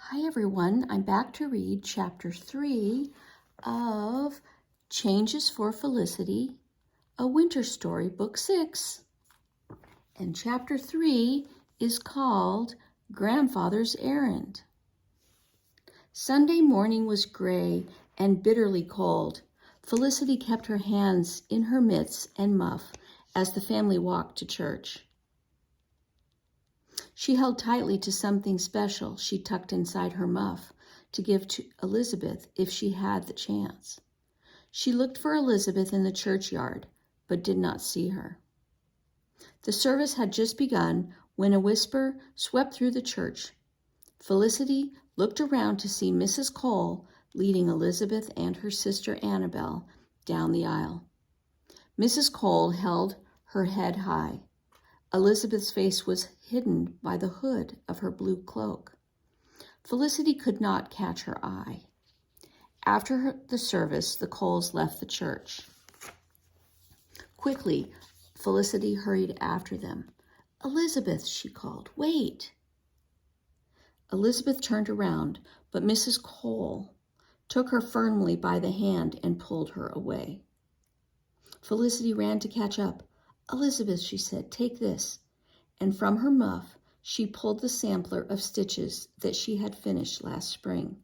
Hi everyone, I'm back to read chapter 3 of Changes for Felicity, A Winter Story, Book 6. And chapter 3 is called Grandfather's Errand. Sunday morning was gray and bitterly cold. Felicity kept her hands in her mitts and muff as the family walked to church. She held tightly to something special she tucked inside her muff to give to Elizabeth if she had the chance. She looked for Elizabeth in the churchyard, but did not see her. The service had just begun when a whisper swept through the church. Felicity looked around to see Mrs. Cole leading Elizabeth and her sister Annabel down the aisle. Mrs. Cole held her head high. Elizabeth's face was hidden by the hood of her blue cloak. Felicity could not catch her eye. After the service, the Coles left the church. Quickly, Felicity hurried after them. "Elizabeth," she called, "wait." Elizabeth turned around, but Mrs. Cole took her firmly by the hand and pulled her away. Felicity ran to catch up. "Elizabeth," she said, "take this." And from her muff, she pulled the sampler of stitches that she had finished last spring.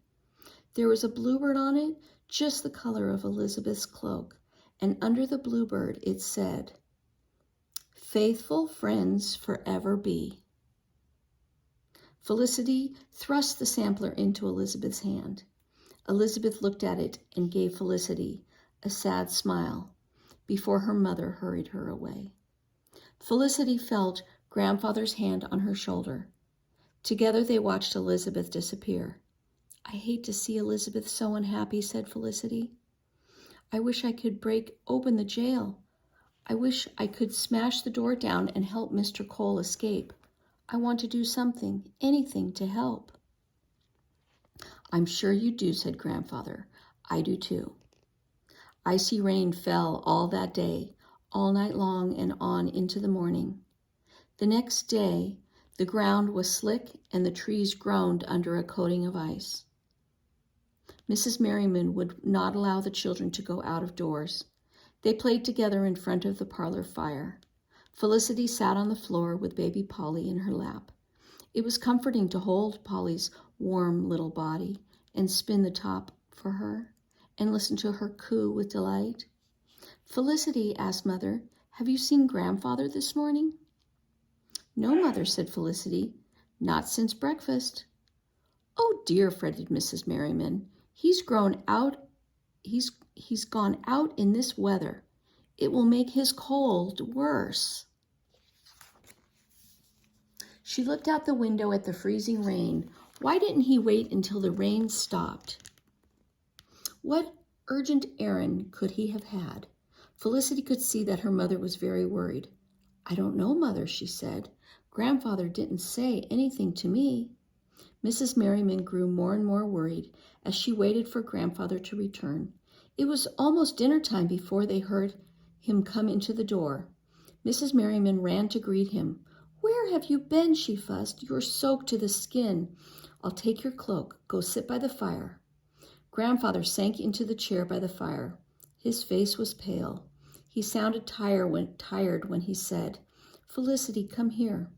There was a bluebird on it, just the color of Elizabeth's cloak, and under the bluebird it said, "Faithful friends forever be." Felicity thrust the sampler into Elizabeth's hand. Elizabeth looked at it and gave Felicity a sad smile before her mother hurried her away. Felicity felt Grandfather's hand on her shoulder. Together they watched Elizabeth disappear. "I hate to see Elizabeth so unhappy," said Felicity. "I wish I could break open the jail. I wish I could smash the door down and help Mr. Cole escape. I want to do something, anything to help." "I'm sure you do," said Grandfather. "I do too." Icy rain fell all that day, all night long and on into the morning. The next day, the ground was slick and the trees groaned under a coating of ice. Mrs. Merriman would not allow the children to go out of doors. They played together in front of the parlor fire. Felicity sat on the floor with baby Polly in her lap. It was comforting to hold Polly's warm little body and spin the top for her and listen to her coo with delight. "Felicity," asked Mother, "have you seen Grandfather this morning?" "No, Mother," said Felicity, "not since breakfast." "Oh dear," fretted Mrs. Merriman. He's gone out in this weather. It will make his cold worse." She looked out the window at the freezing rain. Why didn't he wait until the rain stopped? What urgent errand could he have had? Felicity could see that her mother was very worried. "I don't know, Mother," she said. "Grandfather didn't say anything to me." Mrs. Merriman grew more and more worried as she waited for Grandfather to return. It was almost dinner time before they heard him come into the door. Mrs. Merriman ran to greet him. "Where have you been?" she fussed. "You're soaked to the skin. I'll take your cloak. Go sit by the fire." Grandfather sank into the chair by the fire. His face was pale. He sounded tired when he said, "Felicity, come here."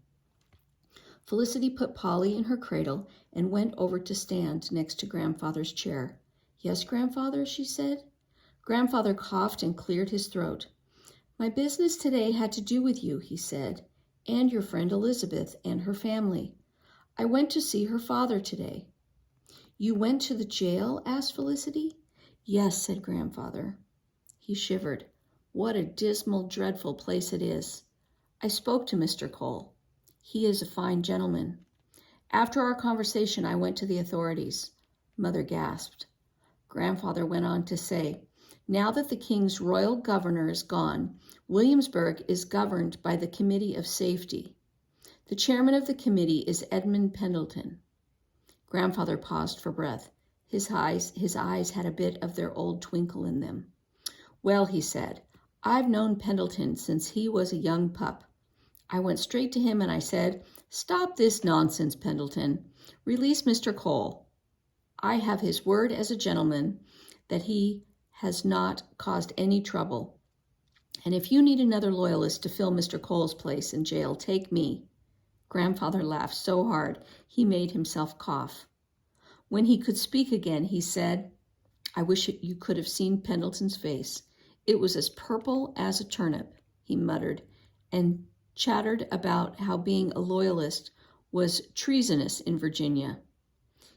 Felicity put Polly in her cradle and went over to stand next to Grandfather's chair. "Yes, Grandfather," she said. Grandfather coughed and cleared his throat. "My business today had to do with you," he said, "and your friend Elizabeth and her family. I went to see her father today." "You went to the jail?" asked Felicity. "Yes," said Grandfather. He shivered. "What a dismal, dreadful place it is. I spoke to Mr. Cole. He is a fine gentleman. After our conversation, I went to the authorities." Mother gasped. Grandfather went on to say, "Now that the King's royal governor is gone, Williamsburg is governed by the Committee of Safety. The chairman of the committee is Edmund Pendleton." Grandfather paused for breath. His eyes had a bit of their old twinkle in them. "Well," he said, "I've known Pendleton since he was a young pup. I went straight to him and I said, 'Stop this nonsense, Pendleton. Release Mr. Cole. I have his word as a gentleman that he has not caused any trouble. And if you need another loyalist to fill Mr. Cole's place in jail, take me.' Grandfather laughed so hard he made himself cough. When he could speak again, he said, I wish you could have seen Pendleton's face. It was as purple as a turnip, he muttered, and chattered about how being a loyalist was treasonous in Virginia.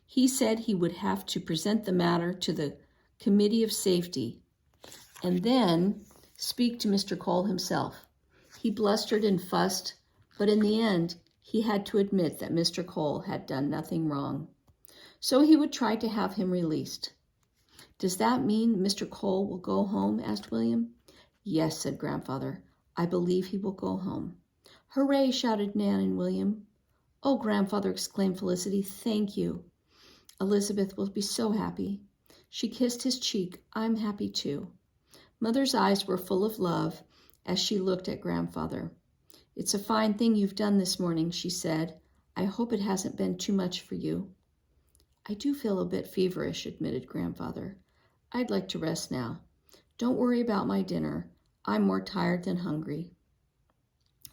He said he would have to present the matter to the Committee of Safety and then speak to Mr. Cole himself. He blustered and fussed, but in the end, he had to admit that Mr. Cole had done nothing wrong. So he would try to have him released. Does that mean Mr. Cole will go home? Asked William. Yes, said Grandfather. I believe he will go home. Hooray, shouted Nan and William. Oh, Grandfather, exclaimed Felicity, thank you. Elizabeth will be so happy. She kissed his cheek. I'm happy too. Mother's eyes were full of love as she looked at Grandfather. It's a fine thing you've done this morning, she said. I hope it hasn't been too much for you. I do feel a bit feverish, admitted Grandfather. I'd like to rest now. Don't worry about my dinner. I'm more tired than hungry.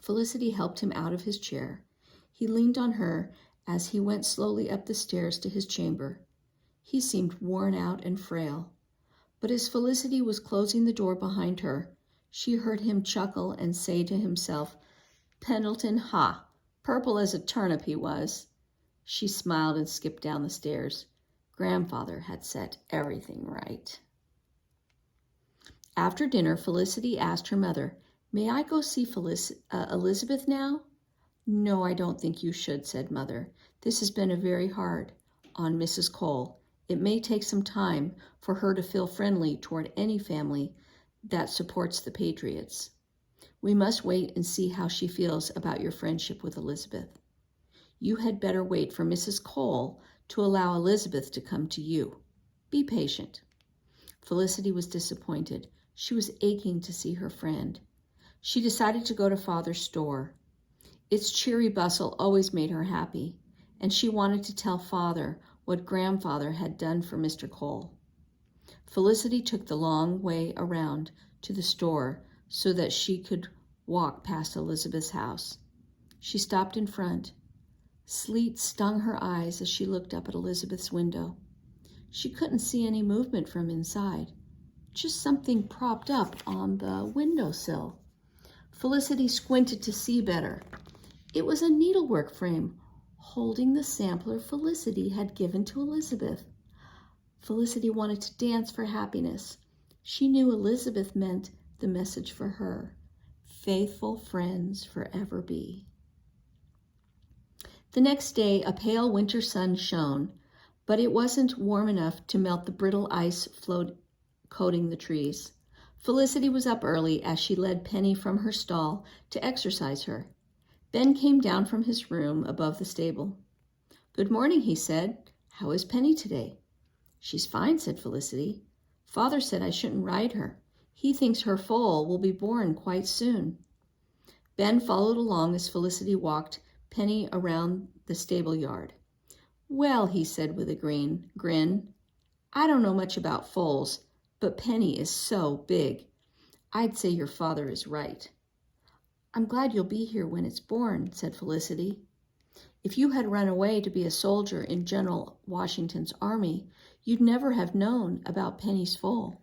Felicity helped him out of his chair. He leaned on her as he went slowly up the stairs to his chamber. He seemed worn out and frail. But as Felicity was closing the door behind her, she heard him chuckle and say to himself, Pendleton, ha! Purple as a turnip he was. She smiled and skipped down the stairs. Grandfather had set everything right. After dinner, Felicity asked her mother, May I go see Elizabeth now? No, I don't think you should, said Mother. This has been very hard on Mrs. Cole. It may take some time for her to feel friendly toward any family that supports the Patriots. We must wait and see how she feels about your friendship with Elizabeth. You had better wait for Mrs. Cole to allow Elizabeth to come to you. Be patient. Felicity was disappointed. She was aching to see her friend. She decided to go to Father's store. Its cheery bustle always made her happy, and she wanted to tell Father what Grandfather had done for Mr. Cole. Felicity took the long way around to the store so that she could walk past Elizabeth's house. She stopped in front. Sleet stung her eyes as she looked up at Elizabeth's window. She couldn't see any movement from inside, just something propped up on the windowsill. Felicity squinted to see better. It was a needlework frame holding the sampler Felicity had given to Elizabeth. Felicity wanted to dance for happiness. She knew Elizabeth meant the message for her. Faithful friends forever be. The next day, a pale winter sun shone, but it wasn't warm enough to melt the brittle ice coating the trees. Felicity was up early as she led Penny from her stall to exercise her. Ben came down from his room above the stable. Good morning, he said. How is Penny today? She's fine, said Felicity. Father said I shouldn't ride her. He thinks her foal will be born quite soon. Ben followed along as Felicity walked Penny around the stable yard. Well, he said with a grin, I don't know much about foals, but Penny is so big. I'd say your father is right. I'm glad you'll be here when it's born, said Felicity. If you had run away to be a soldier in General Washington's army, you'd never have known about Penny's foal.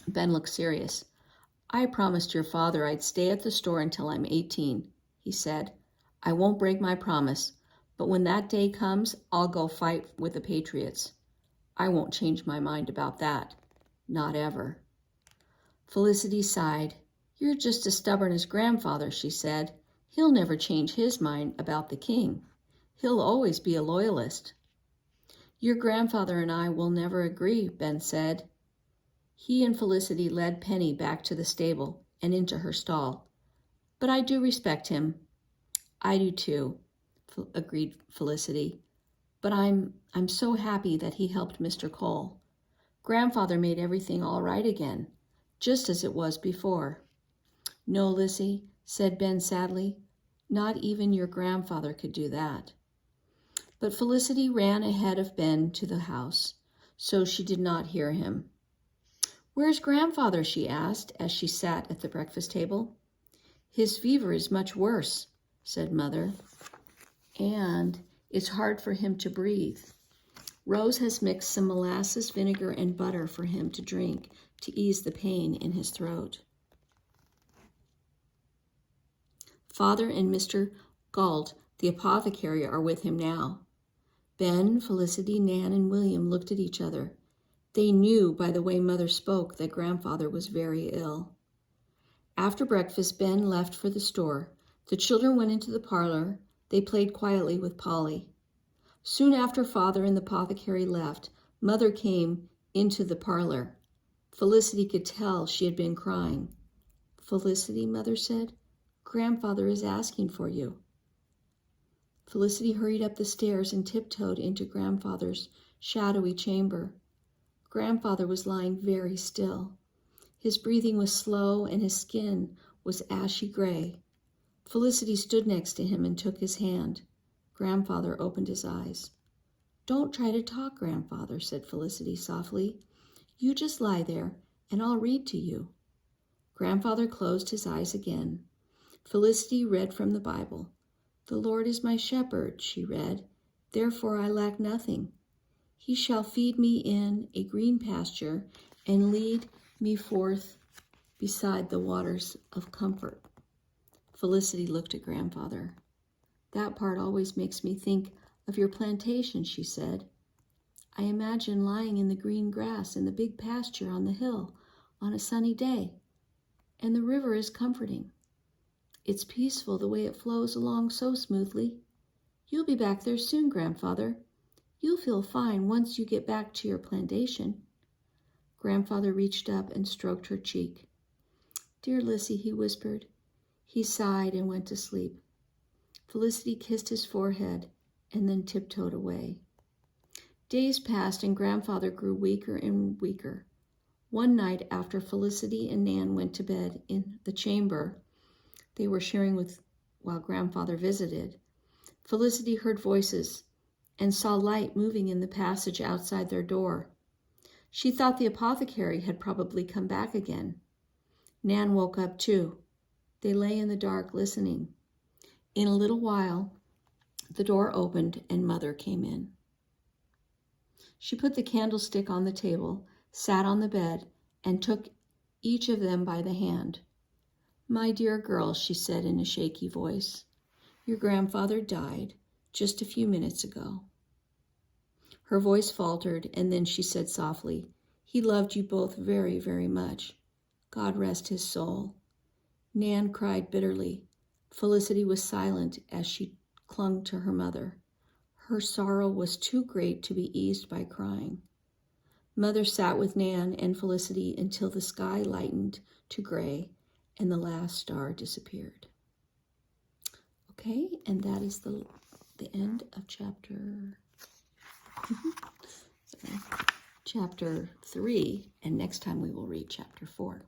Ben looked serious. I promised your father I'd stay at the store until I'm 18, he said. I won't break my promise, but when that day comes, I'll go fight with the Patriots. I won't change my mind about that. Not ever. Felicity sighed. You're just as stubborn as Grandfather, she said. He'll never change his mind about the king. He'll always be a loyalist. Your grandfather and I will never agree, Ben said. He and Felicity led Penny back to the stable and into her stall. But I do respect him. I do too, agreed Felicity. But I'm so happy that he helped Mr. Cole. Grandfather made everything all right again, just as it was before. No, Lizzie, said Ben sadly. "Not even your grandfather could do that." But Felicity ran ahead of Ben to the house, so she did not hear him. "Where's grandfather?" she asked as she sat at the breakfast table. "His fever is much worse," said Mother, "and it's hard for him to breathe. Rose has mixed some molasses, vinegar, and butter for him to drink to ease the pain in his throat." Father and Mr. Galt, the apothecary, are with him now. Ben, Felicity, Nan, and William looked at each other. They knew by the way Mother spoke that grandfather was very ill. After breakfast, Ben left for the store. The children went into the parlor. They played quietly with Polly. Soon after Father and the apothecary left, Mother came into the parlor. Felicity could tell she had been crying. "Felicity," Mother said, "Grandfather is asking for you." Felicity hurried up the stairs and tiptoed into Grandfather's shadowy chamber. Grandfather was lying very still. His breathing was slow and his skin was ashy gray. Felicity stood next to him and took his hand. Grandfather opened his eyes. "Don't try to talk, Grandfather," said Felicity softly. "You just lie there and I'll read to you." Grandfather closed his eyes again. Felicity read from the Bible. "The Lord is my shepherd," she read, "therefore I lack nothing. He shall feed me in a green pasture and lead me forth beside the waters of comfort." Felicity looked at Grandfather. "That part always makes me think of your plantation," she said. "I imagine lying in the green grass in the big pasture on the hill on a sunny day, and the river is comforting. It's peaceful the way it flows along so smoothly. You'll be back there soon, Grandfather. You'll feel fine once you get back to your plantation." Grandfather reached up and stroked her cheek. "Dear Lissy," he whispered. He sighed and went to sleep. Felicity kissed his forehead and then tiptoed away. Days passed and Grandfather grew weaker and weaker. One night, after Felicity and Nan went to bed in the chamber they were sharing while Grandfather visited, Felicity heard voices and saw light moving in the passage outside their door. She thought the apothecary had probably come back again. Nan woke up too. They lay in the dark listening. In a little while, the door opened and Mother came in. She put the candlestick on the table, sat on the bed, and took each of them by the hand. "My dear girls," she said in a shaky voice, "your grandfather died just a few minutes ago." Her voice faltered, and then she said softly, "He loved you both very, very much. God rest his soul." Nan cried bitterly. Felicity was silent as she clung to her mother. Her sorrow was too great to be eased by crying. Mother sat with Nan and Felicity until the sky lightened to gray and the last star disappeared. Okay, and that is the end of chapter 3, and next time we will read chapter 4.